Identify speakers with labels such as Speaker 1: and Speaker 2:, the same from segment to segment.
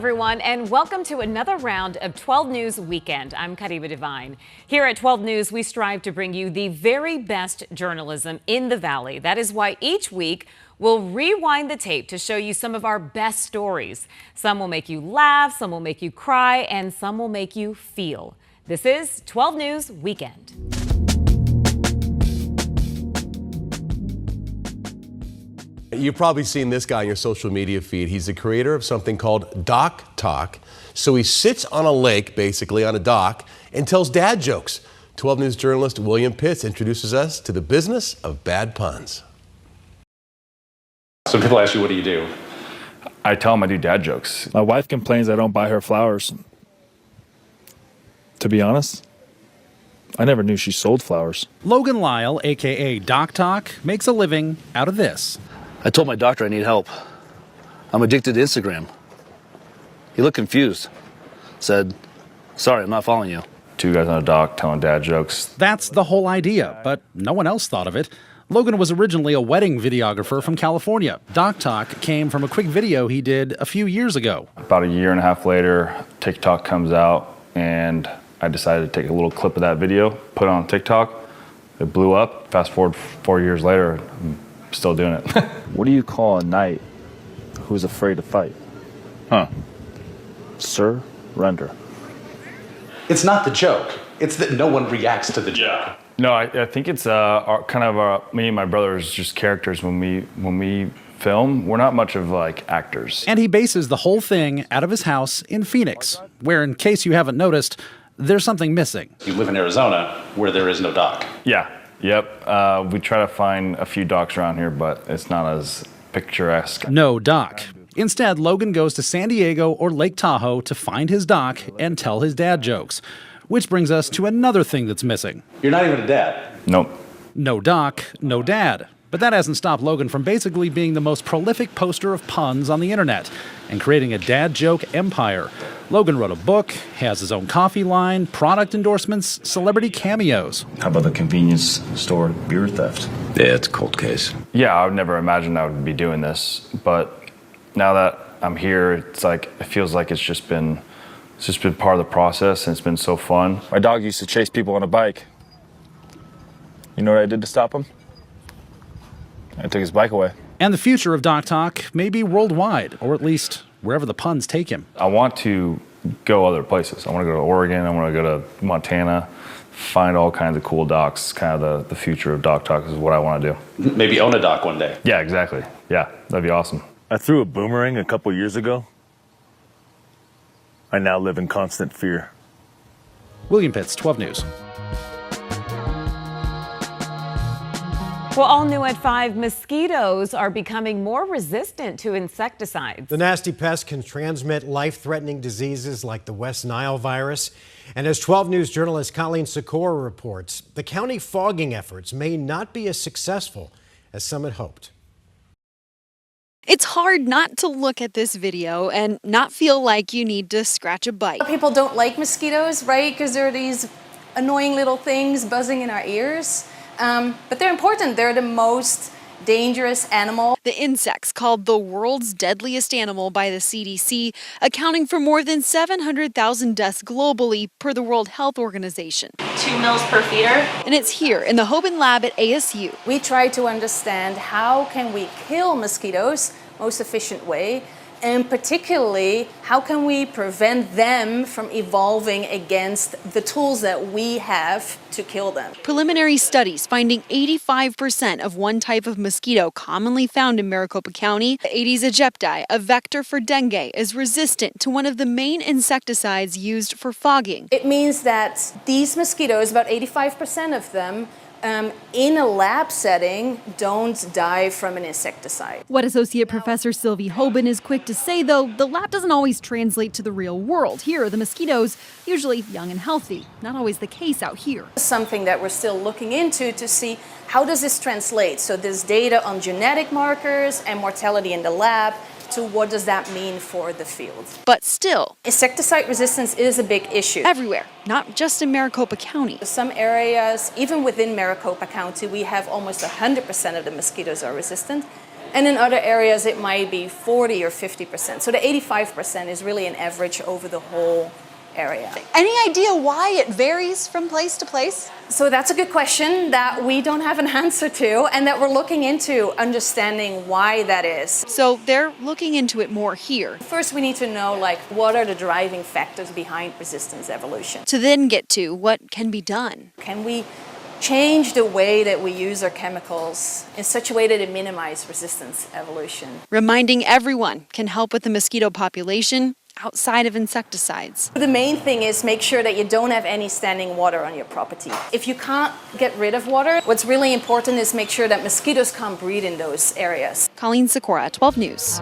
Speaker 1: everyone, and welcome to another round of 12 News Weekend. I'm Kariba Devine. Here at 12 News, we strive to bring you the very best journalism in the Valley. That is why each week we'll rewind the tape to show you some of our best stories. Some will make you laugh, some will make you cry, and some will make you feel. This is 12 News Weekend.
Speaker 2: You've probably seen this guy on your social media feed. He's the creator of something called Doc Talk. So he sits on a lake, basically on a dock, and tells dad jokes. 12 News journalist William Pitts introduces us to the business of bad puns.
Speaker 3: So people ask you, what do you do?
Speaker 4: I tell them I do dad jokes.
Speaker 5: My wife complains I don't buy her flowers. To be honest, I never knew she sold flowers.
Speaker 6: Logan Lyle, a.k.a. Doc Talk, makes a living out of this.
Speaker 7: I told my doctor I need help. I'm addicted to Instagram. He looked confused. Said, sorry, I'm not following you.
Speaker 4: Two guys on a dock telling dad jokes.
Speaker 6: That's the whole idea, but no one else thought of it. Logan was originally a wedding videographer from California. Doc Talk came from a quick video he did a few years ago.
Speaker 4: About a year and a half later, TikTok comes out, and I decided to take a little clip of that video, put it on TikTok. It blew up. Fast forward 4 years later, I'm still doing it.
Speaker 5: What do you call a knight who's afraid to fight? Surrender.
Speaker 3: It's not the joke. It's that no one reacts to the joke.
Speaker 4: No, I think it's me and my brothers just characters when we film. We're not much of like actors.
Speaker 6: And he bases the whole thing out of his house in Phoenix, where, in case you haven't noticed, there's something missing.
Speaker 3: You live in Arizona, where there is no dock.
Speaker 4: Yeah, yep. We try to find a few docks around here, but it's not as picturesque.
Speaker 6: No dock. Instead, Logan goes to San Diego or Lake Tahoe to find his dock and tell his dad jokes. Which brings us to another thing that's missing.
Speaker 3: You're not even a dad.
Speaker 4: Nope.
Speaker 6: No doc, no dad. But that hasn't stopped Logan from basically being the most prolific poster of puns on the internet and creating a dad joke empire. Logan wrote a book, has his own coffee line, product endorsements, celebrity cameos.
Speaker 5: How about the convenience store beer theft?
Speaker 8: Yeah, it's a cold case.
Speaker 4: Yeah, I would never imagine I would be doing this, but now that I'm here, it's like it feels like it's just been part of the process, and it's been so fun.
Speaker 5: My dog used to chase people on a bike. You know what I did to stop him? I took his bike away.
Speaker 6: And the future of Doc Talk may be worldwide, or at least wherever the puns take him.
Speaker 4: I want to go other places. I want to go to Oregon. I want to go to Montana, find all kinds of cool docks. Kind of the future of Doc Talk is what I want to do.
Speaker 3: Maybe own a dock one day.
Speaker 4: Yeah, exactly. Yeah, that'd be awesome.
Speaker 5: I threw a boomerang a couple years ago. I now live in constant fear.
Speaker 6: William Pitts, 12 News.
Speaker 1: Well, all new at 5, mosquitoes are becoming more resistant to insecticides.
Speaker 9: The nasty pest can transmit life-threatening diseases like the West Nile virus. And as 12 News journalist Colleen Sikora reports, the county fogging efforts may not be as successful as some had hoped.
Speaker 10: It's hard not to look at this video and not feel like you need to scratch a bite.
Speaker 11: People don't like mosquitoes, right? Because they're these annoying little things buzzing in our ears. But they're important. They're the most dangerous animal.
Speaker 10: The insects, called the world's deadliest animal by the CDC, accounting for more than 700,000 deaths globally per the World Health Organization.
Speaker 11: 2 mils per feeder.
Speaker 10: And it's here in the Hoban lab at ASU.
Speaker 11: We try to understand how can we kill mosquitoes most efficient way, and particularly how can we prevent them from evolving against the tools that we have to kill them.
Speaker 10: Preliminary studies finding 85% of one type of mosquito commonly found in Maricopa County, Aedes aegypti, a vector for dengue, is resistant to one of the main insecticides used for fogging.
Speaker 11: It means that these mosquitoes, about 85% of them, in a lab setting, don't die from an insecticide.
Speaker 10: What Associate Professor Sylvie Hoban is quick to say, though, the lab doesn't always translate to the real world. Here, the mosquitoes, usually young and healthy. Not always the case out here.
Speaker 11: Something that we're still looking into to see how does this translate. So there's data on genetic markers and mortality in the lab. To what does that mean for the field?
Speaker 10: But still,
Speaker 11: insecticide resistance is a big issue.
Speaker 10: Everywhere, not just in Maricopa County.
Speaker 11: Some areas, even within Maricopa County, we have almost 100% of the mosquitoes are resistant. And in other areas, it might be 40 or 50%. So the 85% is really an average over the whole area.
Speaker 10: Any idea why it varies from place to place?
Speaker 11: So that's a good question that we don't have an answer to, and that we're looking into understanding why that is.
Speaker 10: So they're looking into it more here.
Speaker 11: First, we need to know, like, what are the driving factors behind resistance evolution?
Speaker 10: To then get to what can be done.
Speaker 11: Can we change the way that we use our chemicals in such a way that it minimizes resistance evolution?
Speaker 10: Reminding everyone can help with the mosquito population outside of insecticides.
Speaker 11: The main thing is make sure that you don't have any standing water on your property. If you can't get rid of water, what's really important is make sure that mosquitoes can't breed in those areas.
Speaker 10: Colleen Sikora, 12 News.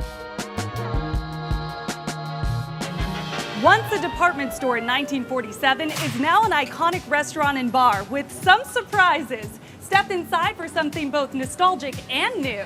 Speaker 8: Once a department store in 1947 is now an iconic restaurant and bar with some surprises. Step inside for something both nostalgic and new.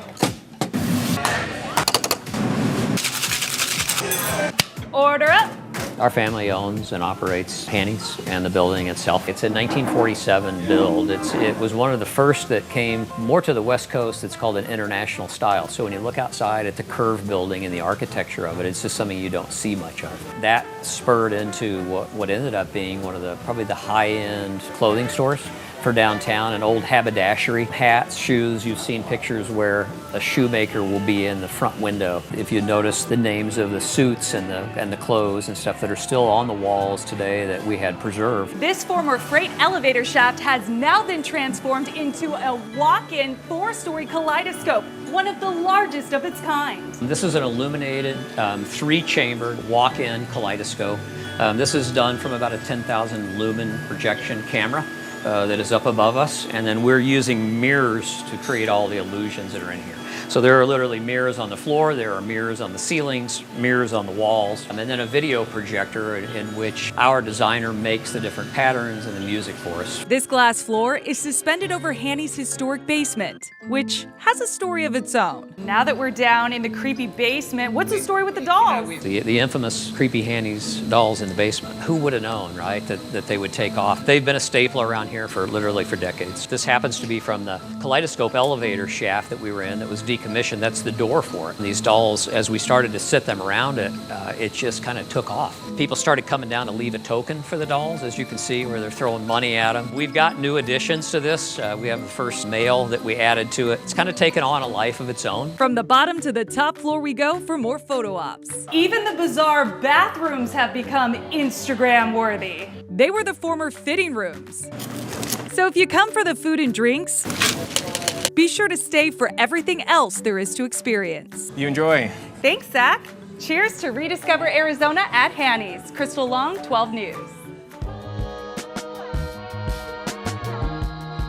Speaker 8: Order up.
Speaker 12: Our family owns and operates Hanny's and the building itself. It's a 1947 build. It was one of the first that came more to the West Coast. It's called an international style. So when you look outside at the curved building and the architecture of it, it's just something you don't see much of. That spurred into what ended up being one of probably the high-end clothing stores for downtown, an old haberdashery, hats, shoes. You've seen pictures where a shoemaker will be in the front window. If you notice the names of the suits and the clothes and stuff that are still on the walls today that we had preserved.
Speaker 8: This former freight elevator shaft has now been transformed into a walk-in 4-story kaleidoscope, one of the largest of its kind.
Speaker 12: This is an illuminated 3-chambered walk-in kaleidoscope. This is done from about a 10,000 lumen projection camera that is up above us, and then we're using mirrors to create all the illusions that are in here. So there are literally mirrors on the floor, there are mirrors on the ceilings, mirrors on the walls, and then a video projector in which our designer makes the different patterns and the music for us.
Speaker 8: This glass floor is suspended over Hanny's historic basement, which has a story of its own. Now that we're down in the creepy basement, what's the story with the dolls?
Speaker 12: The infamous creepy Hanny's dolls in the basement. Who would have known, right, that they would take off? They've been a staple around here for literally for decades. This happens to be from the Kaleidoscope elevator shaft that we were in that was decommissioned. That's the door for it. And these dolls, as we started to sit them around it, it just kind of took off. People started coming down to leave a token for the dolls, as you can see, where they're throwing money at them. We've got new additions to this. We have the first male that we added to it. It's kind of taken on a life of its own.
Speaker 8: From the bottom to the top floor we go for more photo ops. Even the bizarre bathrooms have become Instagram worthy. They were the former fitting rooms. So if you come for the food and drinks, be sure to stay for everything else there is to experience.
Speaker 5: You enjoy.
Speaker 8: Thanks, Zach. Cheers to Rediscover Arizona at Hanny's. Crystal Long, 12 News.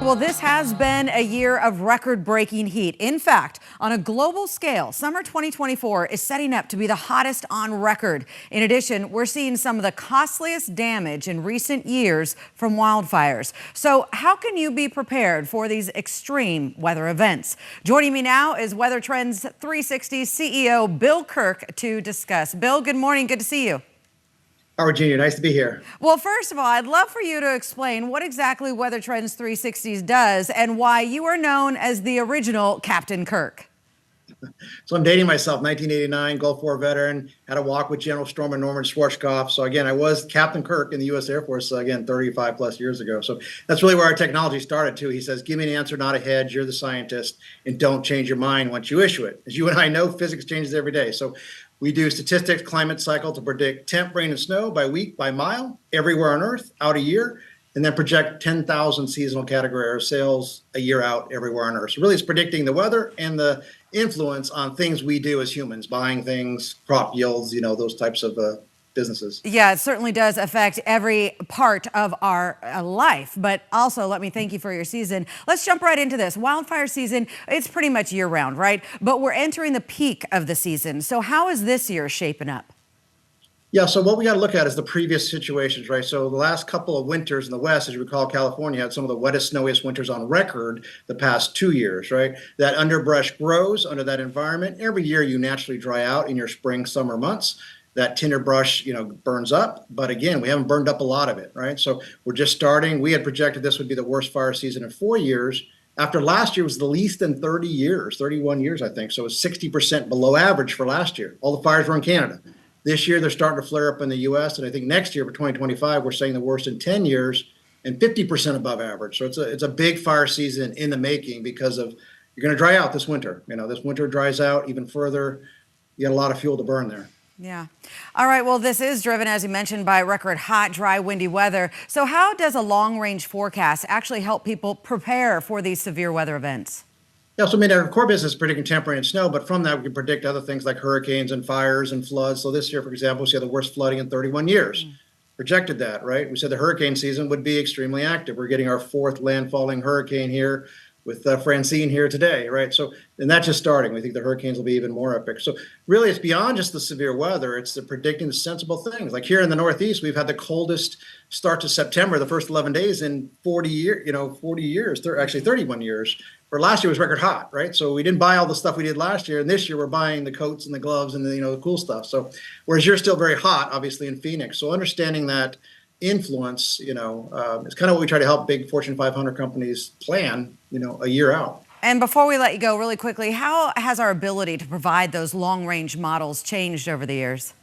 Speaker 13: Well, this has been a year of record-breaking heat. In fact, on a global scale, summer 2024 is setting up to be the hottest on record. In addition, we're seeing some of the costliest damage in recent years from wildfires. So how can you be prepared for these extreme weather events? Joining me now is Weather Trends 360 CEO Bill Kirk to discuss. Bill, good morning. Good to see you.
Speaker 14: Howard Jr., nice to be here.
Speaker 13: Well, first of all, I'd love for you to explain what exactly Weather Trends 360 does and why you are known as the original Captain Kirk.
Speaker 14: So I'm dating myself, 1989, Gulf War veteran, had a walk with General Storm and Norman Schwarzkopf. So again, I was Captain Kirk in the U.S. Air Force, again, 35 plus years ago. So that's really where our technology started too. He says, give me an answer, not a hedge. You're the scientist, and don't change your mind once you issue it. As you and I know, physics changes every day. So we do statistics, climate cycle to predict temp, rain, and snow by week, by mile, everywhere on Earth, out a year, and then project 10,000 seasonal category air sales a year out everywhere on Earth. So really it's predicting the weather and the influence on things we do as humans, buying things, crop yields, those types of businesses.
Speaker 13: Yeah, it certainly does affect every part of our life. But also, let me thank you for your season. Let's jump right into this. Wildfire season, it's pretty much year round, right? But we're entering the peak of the season. So how is this year shaping up?
Speaker 14: Yeah, so what we got to look at is the previous situations, right? So the last couple of winters in the West, as you recall, California had some of the wettest, snowiest winters on record the past 2 years, right? That underbrush grows under that environment. Every year you naturally dry out in your spring, summer months. That tinder brush, burns up. But again, we haven't burned up a lot of it, right? So we're just starting. We had projected this would be the worst fire season in 4 years. after last year was the least in 30 years, 31 years, I think. So it was 60% below average for last year. All the fires were in Canada. This year, they're starting to flare up in the U.S. And I think next year, for 2025, we're saying the worst in 10 years and 50% above average. So it's a big fire season in the making because of you're going to dry out this winter. This winter dries out even further. You got a lot of fuel to burn there.
Speaker 13: Yeah. All right. Well, this is driven, as you mentioned, by record hot, dry, windy weather. So how does a long-range forecast actually help people prepare for these severe weather events?
Speaker 14: Yeah, so our core business is predicting temperature and snow, but from that we can predict other things like hurricanes and fires and floods. So this year, for example, we had the worst flooding in 31 years. Projected that, right? We said the hurricane season would be extremely active. We're getting our fourth landfalling hurricane here with Francine here today, right? So, and that's just starting. We think the hurricanes will be even more epic. So really it's beyond just the severe weather. It's the predicting the sensible things. Like here in the Northeast, we've had the coldest start to September, the first 11 days in 40 years, actually 31 years. For last year was record hot, right? So we didn't buy all the stuff we did last year. And this year we're buying the coats and the gloves and the cool stuff. So whereas you're still very hot, obviously in Phoenix. So understanding that influence, is kind of what we try to help big Fortune 500 companies plan, a year out.
Speaker 13: And before we let you go really quickly, how has our ability to provide those long-range models changed over the years?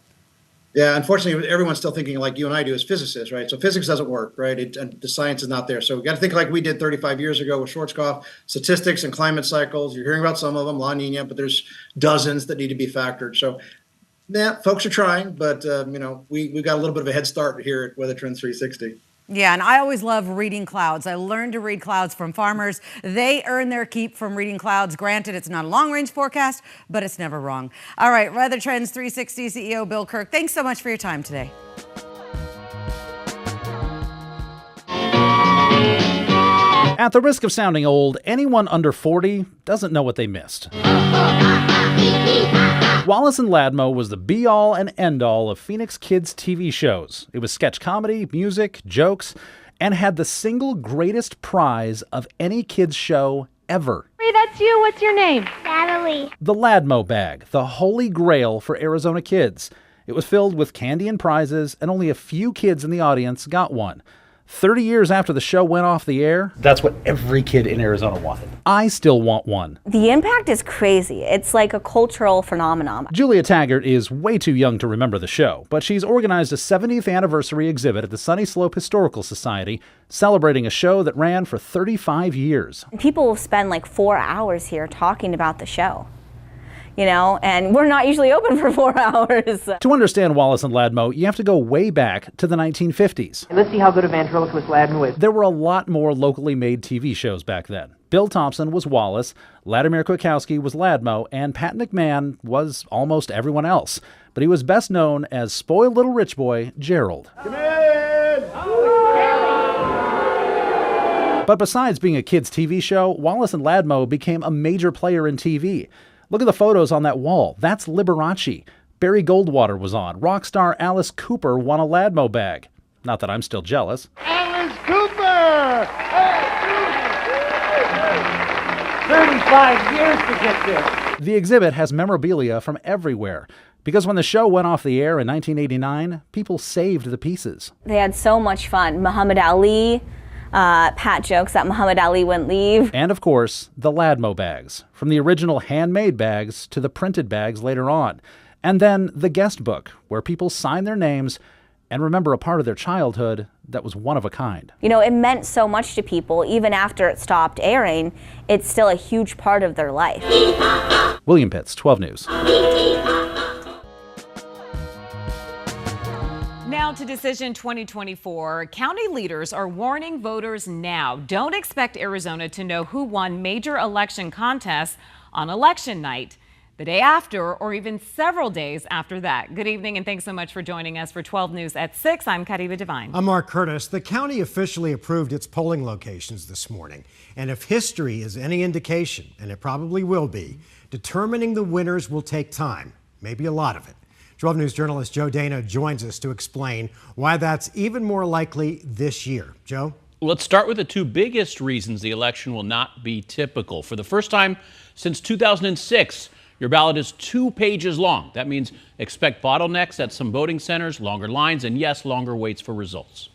Speaker 14: Yeah, unfortunately, everyone's still thinking like you and I do as physicists, right? So physics doesn't work, right? And the science is not there. So we got to think like we did 35 years ago with Schwarzkopf, statistics and climate cycles. You're hearing about some of them, La Nina, but there's dozens that need to be factored. So yeah, folks are trying, but we've got a little bit of a head start here at Weather Trends 360.
Speaker 13: Yeah, and I always love reading clouds. I learned to read clouds from farmers. They earn their keep from reading clouds. Granted, it's not a long-range forecast, but it's never wrong. All right, Weather Trends 360 CEO Bill Kirk, thanks so much for your time today.
Speaker 6: At the risk of sounding old, anyone under 40 doesn't know what they missed. Wallace Ladmo was the be-all and end-all of Phoenix kids' TV shows. It was sketch comedy, music, jokes, and had the single greatest prize of any kids' show ever.
Speaker 15: Hey, that's you. What's your name? Natalie.
Speaker 6: The Ladmo bag, the holy grail for Arizona kids. It was filled with candy and prizes, and only a few kids in the audience got one. 30 years after the show went off the air, that's what every kid in Arizona wanted. I still want one.
Speaker 15: The impact is crazy. It's like a cultural phenomenon.
Speaker 6: Julia Taggart is way too young to remember the show, but she's organized a 70th anniversary exhibit at the Sunny Slope Historical Society, celebrating a show that ran for 35 years.
Speaker 15: People will spend like 4 hours here talking about the show. And we're not usually open for 4 hours.
Speaker 6: To understand Wallace and Ladmo, you have to go way back to the 1950s.
Speaker 16: Let's see how good a ventriloquist Ladmo is.
Speaker 6: There were a lot more locally made TV shows back then. Bill Thompson was Wallace, Vladimir Kwiatkowski was Ladmo, and Pat McMahon was almost everyone else. But he was best known as spoiled little rich boy Gerald.
Speaker 17: Come in!
Speaker 6: But besides being a kids' TV show, Wallace and Ladmo became a major player in TV. Look at the photos on that wall. That's Liberace. Barry Goldwater was on. Rock star Alice Cooper won a Ladmo bag. Not that I'm still jealous.
Speaker 17: Alice Cooper! 35 years to get there.
Speaker 6: The exhibit has memorabilia from everywhere. Because when the show went off the air in 1989, people saved the pieces.
Speaker 15: They had so much fun. Muhammad Ali, Pat jokes that Muhammad Ali wouldn't leave.
Speaker 6: And of course, the Ladmo bags, from the original handmade bags to the printed bags later on. And then the guest book, where people sign their names and remember a part of their childhood that was one of a kind.
Speaker 15: It meant so much to people. Even after it stopped airing, it's still a huge part of their life.
Speaker 6: William Pitts, 12 News.
Speaker 1: Now to Decision 2024. County leaders are warning voters now. Don't expect Arizona to know who won major election contests on election night, the day after, or even several days after that. Good evening, and thanks so much for joining us for 12 News at 6. I'm Kariba Devine.
Speaker 9: I'm Mark Curtis. The county officially approved its polling locations this morning. And if history is any indication, and it probably will be, determining the winners will take time, maybe a lot of it. 12 News journalist Joe Dana joins us to explain why that's even more likely this year. Joe?
Speaker 18: Let's start with the two biggest reasons the election will not be typical. For the first time since 2006, your ballot is 2 pages long. That means expect bottlenecks at some voting centers, longer lines, and yes, longer waits for results.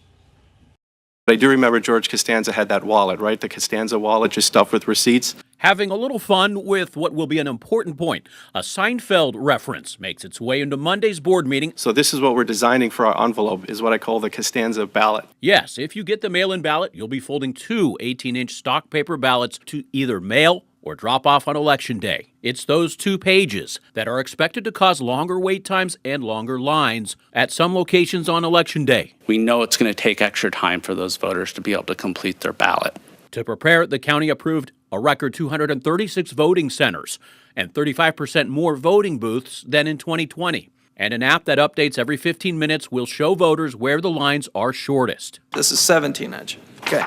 Speaker 19: I do remember George Costanza had that wallet, right? The Costanza wallet, just stuffed with receipts.
Speaker 18: Having a little fun with what will be an important point. A Seinfeld reference makes its way into Monday's board meeting.
Speaker 19: So this is what we're designing for our envelope, is what I call the Costanza ballot.
Speaker 18: Yes, if you get the mail-in ballot, you'll be folding two 18-inch stock paper ballots to either mail or drop off on Election Day. It's those 2 pages that are expected to cause longer wait times and longer lines at some locations on Election Day.
Speaker 20: We know it's going to take extra time for those voters to be able to complete their ballot.
Speaker 18: To prepare, the county approved a record 236 voting centers and 35% more voting booths than in 2020. And an app that updates every 15 minutes will show voters where the lines are shortest.
Speaker 21: This is 17-inch. Okay.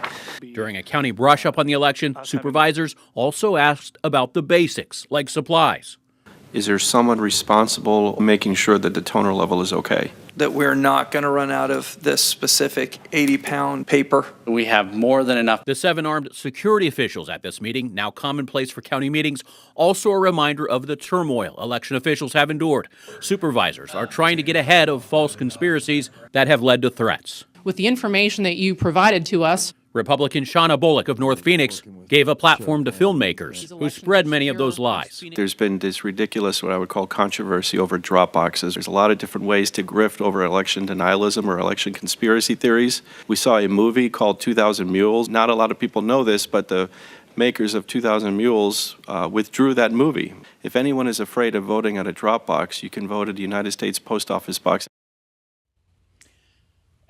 Speaker 18: During a county brush-up on the election, supervisors also asked about the basics, like supplies.
Speaker 19: Is there someone responsible making sure that the toner level is okay?
Speaker 21: That we're not going to run out of this specific 80-pound paper.
Speaker 20: We have more than enough.
Speaker 18: The 7 armed security officials at this meeting, now commonplace for county meetings, also a reminder of the turmoil election officials have endured. Supervisors are trying to get ahead of false conspiracies that have led to threats.
Speaker 22: With the information that you provided to us,
Speaker 18: Republican Shauna Bullock of North Phoenix gave a platform to filmmakers who spread many of those lies.
Speaker 19: There's been this ridiculous, what I would call, controversy over drop boxes. There's a lot of different ways to grift over election denialism or election conspiracy theories. We saw a movie called 2,000 Mules. Not a lot of people know this, but the makers of 2,000 Mules withdrew that movie. If anyone is afraid of voting at a drop box, you can vote at the United States Post Office box.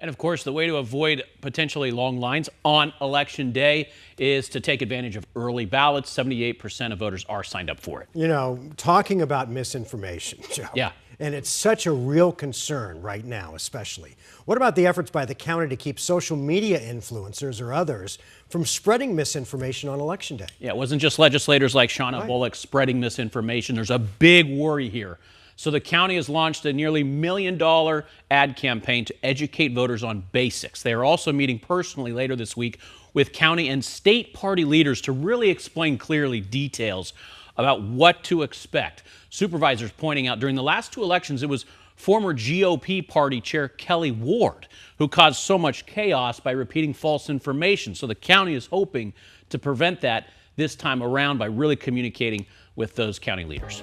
Speaker 18: And of course, the way to avoid potentially long lines on Election Day is to take advantage of early ballots. 78% of voters are signed up for it.
Speaker 9: You know, talking about misinformation, Joe.
Speaker 18: Yeah.
Speaker 9: And it's such a real concern right now, especially. What about the efforts by the county to keep social media influencers or others from spreading misinformation on Election Day?
Speaker 18: Yeah, it wasn't just legislators like Shauna Bullock spreading misinformation. There's a big worry here. So the county has launched a nearly $1 million ad campaign to educate voters on basics. They are also meeting personally later this week with county and state party leaders to really explain clearly details about what to expect. Supervisors pointing out during the last 2 elections, it was former GOP party chair Kelly Ward who caused so much chaos by repeating false information. So the county is hoping to prevent that this time around by really communicating with those county leaders.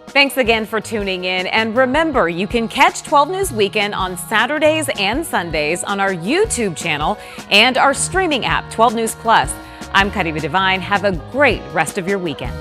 Speaker 1: Thanks again for tuning in. And remember, you can catch 12 News Weekend on Saturdays and Sundays on our YouTube channel and our streaming app, 12 News Plus. I'm Kadiva Devine. Have a great rest of your weekend.